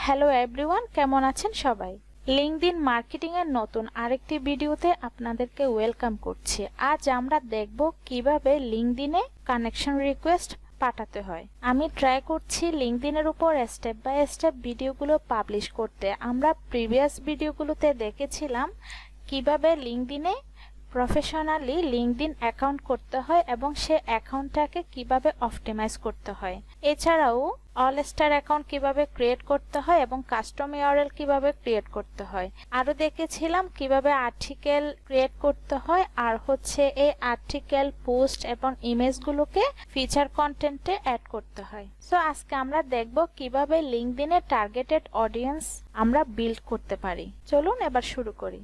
Hello everyone, কেমন আছেন সবাই? লিংকডইন মার্কেটিং এর নতুন আরেকটি ভিডিওতে আপনাদেরকে ওয়েলকাম করছি। আজ আমরা দেখব কিভাবে লিংকডইনে কানেকশন রিকোয়েস্ট পাঠাতে হয়। আমি ট্রাই করছি লিংকডইনের উপর স্টেপ বাই স্টেপ ভিডিওগুলো পাবলিশ করতে। আমরা প্রিভিয়াস ভিডিওগুলোতে দেখেছিলাম কিভাবে লিংকডইনে প্রফেশনালি লিংকডইন অ্যাকাউন্ট করতে হয় এবং সে অ্যাকাউন্টটাকে কিভাবে অপটিমাইজ করতে হয়। এছাড়াও অল স্টার অ্যাকাউন্ট কিভাবে ক্রিয়েট করতে হয় এবং কাস্টম ইউআরএল কিভাবে ক্রিয়েট করতে হয়। আরো দেখেছিলাম কিভাবে আর্টিকেল ক্রিয়েট করতে হয় আর এই আর্টিকেল, পোস্ট এবং ইমেজগুলোকে ফিচার কন্টেন্টে অ্যাড করতে হয়। সো আজকে আমরা দেখব কিভাবে লিংকডইনে টার্গেটেড অডিয়েন্স আমরা বিল্ড করতে পারি। চলুন এবার শুরু করি।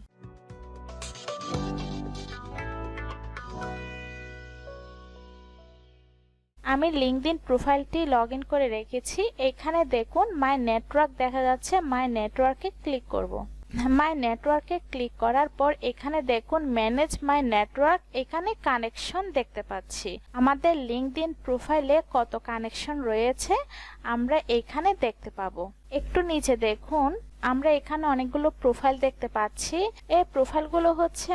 আমি লিংকডইন প্রোফাইলটি লগইন করে রেখেছি। এখানে দেখুন মাই নেটওয়ার্ক দেখা যাচ্ছে। মাই নেটওয়ার্কে ক্লিক করব। মাই নেটওয়ার্কে ক্লিক করার পর এখানে দেখুন ম্যানেজ মাই নেটওয়ার্ক, এখানে কানেকশন দেখতে পাচ্ছি। আমাদের লিংকডইন প্রোফাইলে কত কানেকশন রয়েছে আমরা এখানে দেখতে পাবো। একটু নিচে দেখুন আমরা এখানে অনেকগুলো প্রোফাইল দেখতে পাচ্ছি। এই প্রোফাইলগুলো হচ্ছে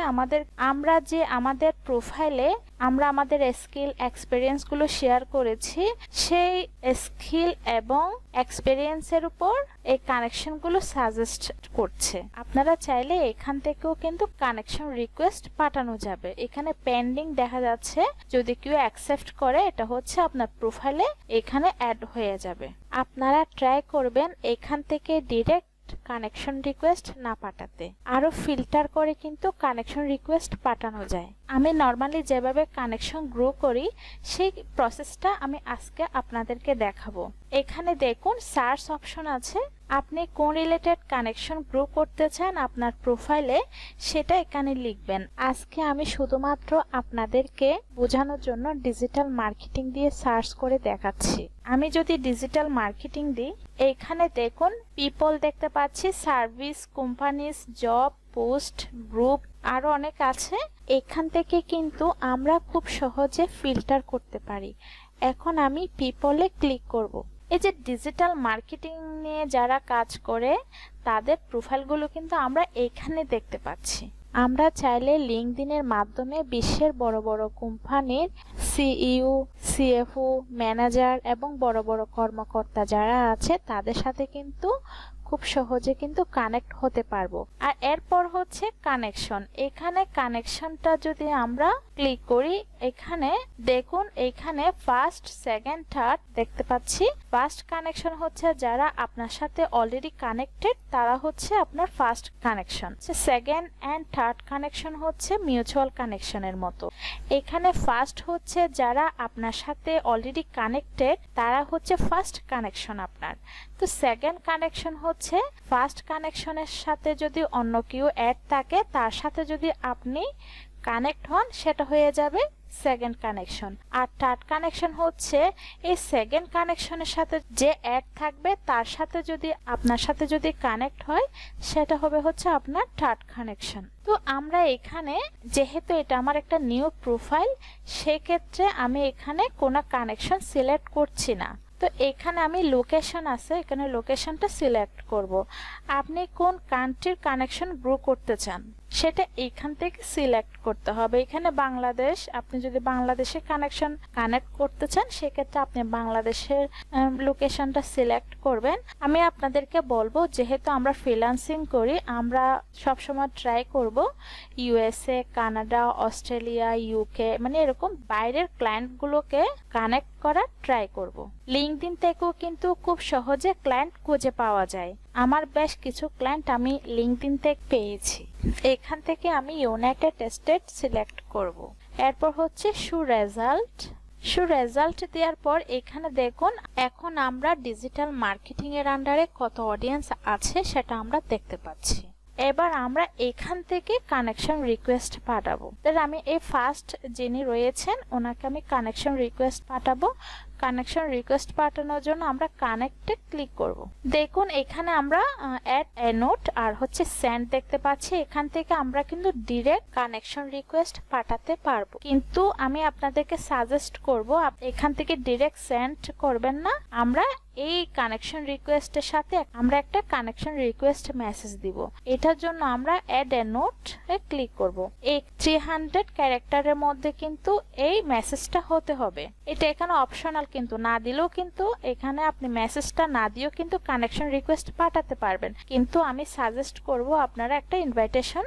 আমাদের প্রোফাইলে আমরা আমাদের স্কিল এক্সপেরিয়েন্স গুলো শেয়ার করেছি, সেই স্কিল এবং এক্সপেরিয়েন্সের উপর এই কানেকশন গুলো সাজেস্ট করছে। আপনারা চাইলে এখান থেকেও কিন্তু কানেকশন রিকোয়েস্ট পাঠানো যাবে। এখানে পেন্ডিং দেখা যাচ্ছে, যদি কেউ অ্যাকসেপ্ট করে এটা হচ্ছে আপনার প্রোফাইলে এখানে অ্যাড হয়ে যাবে। আপনারা ট্রাই করবেন এখান থেকে ডিরেক্ট কানেকশন রিকোয়েস্ট না পাঠাতে, আরো ফিল্টার করে কিন্তু কানেকশন রিকোয়েস্ট পাঠানো যায়। আমি নরমালি যেভাবে কানেকশন গ্রো করি সেই প্রসেসটা আমি আজকে আপনাদেরকে দেখাবো। এখানে দেখুন সার্চ অপশন আছে, আপনি কোন রিলেটেড কানেকশন গ্রো করতে চান আপনার প্রোফাইলে সেটা এখানে লিখবেন। আজকে আমি শুধুমাত্র আপনাদেরকে বোঝানোর জন্য ডিজিটাল মার্কেটিং দিয়ে সার্চ করে দেখাচ্ছি। আমি যদি ডিজিটাল মার্কেটিং দিই, এখানে দেখুন পিপল দেখতে পাচ্ছি, service, companies, job, post, group আরো অনেক আছে। এখান থেকে কিন্তু আমরা খুব সহজে ফিল্টার করতে পারি। এখন আমি পিপলে ক্লিক করব। এই যে ডিজিটাল মার্কেটিং নিয়ে যারা কাজ করে তাদের প্রোফাইলগুলো কিন্তু আমরা এখানে দেখতে পাচ্ছি। আমরা চাইলে লিংকডইনের মাধ্যমে বিশ্বের বড় বড় কোম্পানির সিইও, সিএফও, ম্যানেজার এবং বড় বড় কর্মকর্তা যারা আছে তাদের সাথে কিন্তু খুব সহজে কিন্তু কানেক্ট হতে পারবো। আর এরপর হচ্ছে কানেকশন। এখানে কানেকশনটা যদি আমরা ক্লিক করি, এখানে দেখুন এখানে ফার্স্ট, সেকেন্ড, থার্ড দেখতে পাচ্ছি। ফার্স্ট কানেকশন হচ্ছে যারা আপনার সাথে অলরেডি কানেক্টেড, তারা হচ্ছে আপনার first connection. Second and third connection হচ্ছে মিউচুয়াল কানেকশনের মতো। এখানে ফার্স্ট হচ্ছে যারা আপনার সাথে অলরেডি কানেক্টেড, তারা হচ্ছে ফার্স্ট কানেকশন আপনার। তো সেকেন্ড কানেকশন হচ্ছে ফার্স্ট কানেকশনের সাথে যদি অন্য কেউ অ্যাড থাকে তার সাথে যদি আপনি কানেক্ট হন সেটা হয়ে যাবে সেকেন্ড কানেকশন। আর থার্ড কানেকশন হচ্ছে এই সেকেন্ড কানেকশনের সাথে যে অ্যাড থাকবে তার সাথে যদি আপনার সাথে যদি কানেক্ট হয় সেটা হবে হচ্ছে আপনার থার্ড কানেকশন। তো আমরা এখানে যেহেতু এটা আমার একটা নিউ প্রোফাইল, সেক্ষেত্রে আমি এখানে কোনো কানেকশন সিলেক্ট করছি না। তো এখানে আমি লোকেশন আছে, এখানে লোকেশনটা সিলেক্ট করব। আপনি কোন কান্ট্রির কানেকশন গ্রো করতে চান সেটা এখান থেকে সিলেক্ট করতে হবে। এখানে বাংলাদেশ, আপনি যদি বাংলাদেশে কানেকশন কানেক্ট করতে চান সেক্ষেত্রে আপনি বাংলাদেশের লোকেশনটা সিলেক্ট করবেন। আমি আপনাদেরকে বলবো যেহেতু আমরা ফ্রিল্যান্সিং করি, আমরা সবসময় ট্রাই করব ইউএসএ, কানাডা, অস্ট্রেলিয়া, ইউকে মানে এরকম বাইরের ক্লায়েন্টগুলোকে কানেক্ট করার ট্রাই করব। লিংকডইন থেকেও কিন্তু খুব সহজে ক্লায়েন্ট খুঁজে পাওয়া যায়। আমার বেশ কিছু ক্লায়েন্ট আমি লিংকডইন থেকে পেয়েছি। এখান থেকে আমি ইউনাইটেড স্টেট সিলেক্ট করব। এরপর হচ্ছে শো রেজাল্ট দেওয়ার পর এখানে দেখুন এখন আমরা ডিজিটাল মার্কেটিং এর আন্ডারে কত অডিয়েন্স আছে সেটা আমরা দেখতে পাচ্ছি। এবার আমরা এখান থেকে কানেকশন রিকোয়েস্ট পাঠাবো। আমি এই ফার্স্ট যিনি রয়েছেন ওনাকে আমি কানেকশন রিকোয়েস্ট পাঠাবো। কানেকশন রিকোয়েস্ট পাঠানোর জন্য আমরা কানেক্টে ক্লিক করব। দেখুন এখানে আমরা অ্যাড এ নোট আর হচ্ছে সেন্ড দেখতে পাচ্ছি। এখান থেকে আমরা কিন্তু ডিরেক্ট কানেকশন রিকোয়েস্ট পাঠাতে পারবো, কিন্তু আমি আপনাদেরকে সাজেস্ট করব এখান থেকে ডিরেক্ট সেন্ড করবেন না। আমরা এই কানেকশন রিকোয়েস্টের সাথে আমরা একটা কানেকশন রিকোয়েস্ট মেসেজ দিব। এটার জন্য আমরা অ্যাড এ নোট এ ক্লিক করব। এই 300 ক্যারেক্টারের মধ্যে কিন্তু এই মেসেজটা হতে হবে। এটা এখানে অপশনাল, কিন্তু না দিলেও কিন্তু এখানে আপনি মেসেজটা না দিয়েও কিন্তু কানেকশন রিকোয়েস্ট পাঠাতে পারবেন, কিন্তু আমি সাজেস্ট করব আপনারা একটা ইনভাইটেশন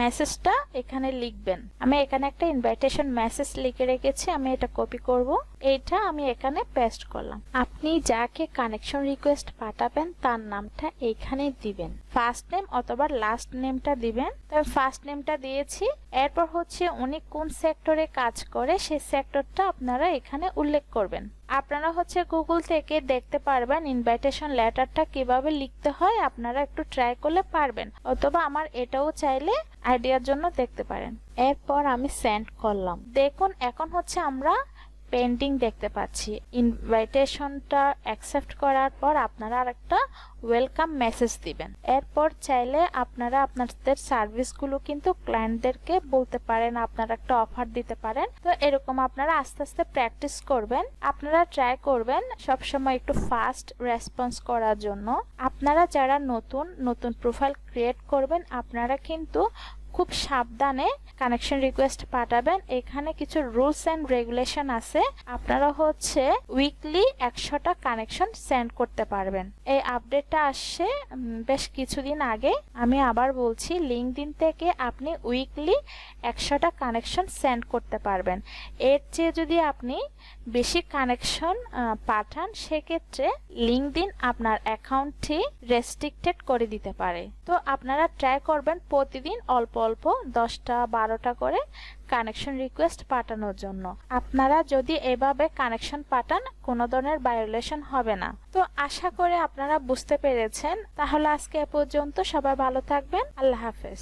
মেসেজটা এখানে লিখবেন। আমি এখানে একটা ইনভাইটেশন মেসেজ লিখে রেখেছি, আমি এটা কপি করব, এটা আমি এখানে পেস্ট করলাম। আপনি যাকে কানেকশন রিকোয়েস্ট পাঠাবেন তার নামটা এখানে দিবেন, ফার্স্ট নেম অথবা লাস্ট নেমটা দিবেন। তবে ফার্স্ট নেমটা দিয়েছি। এরপর হচ্ছে উনি কোন সেক্টরে কাজ করে সেই সেক্টরটা আপনারা এখানে উল্লেখ করবেন। আপনারা হচ্ছে গুগল থেকে দেখতে পারবেন ইনভাইটেশন লেটারটা কিভাবে লিখতে হয়, আপনারা একটু ট্রাই করলে পারবেন, অথবা আমার এটাও চাইলে আইডিয়ার জন্য দেখতে পারেন। এরপর আমি সেন্ড করলাম। দেখুন এখন হচ্ছে আমরা পেন্ডিং দেখতে পাচ্ছি। ইনভাইটেশনটা অ্যাকসেপ্ট করার পর আপনারা আরেকটা ওয়েলকাম মেসেজ দিবেন। এরপর চাইলে আপনারা আপনাদের সার্ভিসগুলো কিন্তু ক্লায়েন্টদেরকে বলতে পারেন, আপনারা একটা অফার দিতে পারেন। তো এরকম আপনারা আস্তে আস্তে প্র্যাকটিস করবেন। আপনারা ট্রাই করবেন সবসময় একটু ফাস্ট রেসপন্স করার জন্য। আপনারা যারা নতুন নতুন প্রোফাইল ক্রিয়েট করবেন আপনারা কিন্তু খুব সাবধানে কানেকশন রিকোয়েস্ট পাঠাবেন। এখানে কিছু রুলস এন্ড রেগুলেশন আছে। আপনারা হচ্ছে উইকলি 100টা কানেকশন সেন্ড করতে পারবেন। এই আপডেটটা আসছে বেশ কিছুদিন আগে। আমি আবার বলছি, লিঙ্কডইন থেকে আপনি উইকলি 100টা কানেকশন সেন্ড করতে পারবেন। এর চেয়ে যদি আপনি বেশি কানেকশন পাঠান সেক্ষেত্রে লিঙ্কডইন আপনার অ্যাকাউন্টটি রেস্ট্রিক্টেড করে দিতে পারে। তো আপনারা ট্রাই করবেন প্রতিদিন অল্প অল্প 10টা 12টা করে কানেকশন রিকোয়েস্ট পাঠানোর জন্য। আপনারা যদি এভাবে কানেকশন পাঠান কোনো ধরনের ভায়োলেশন হবে না। তো আশা করে আপনারা বুঝতে পেরেছেন। তাহলে আজকে এ পর্যন্ত। সবাই ভালো থাকবেন। আল্লাহ হাফেজ।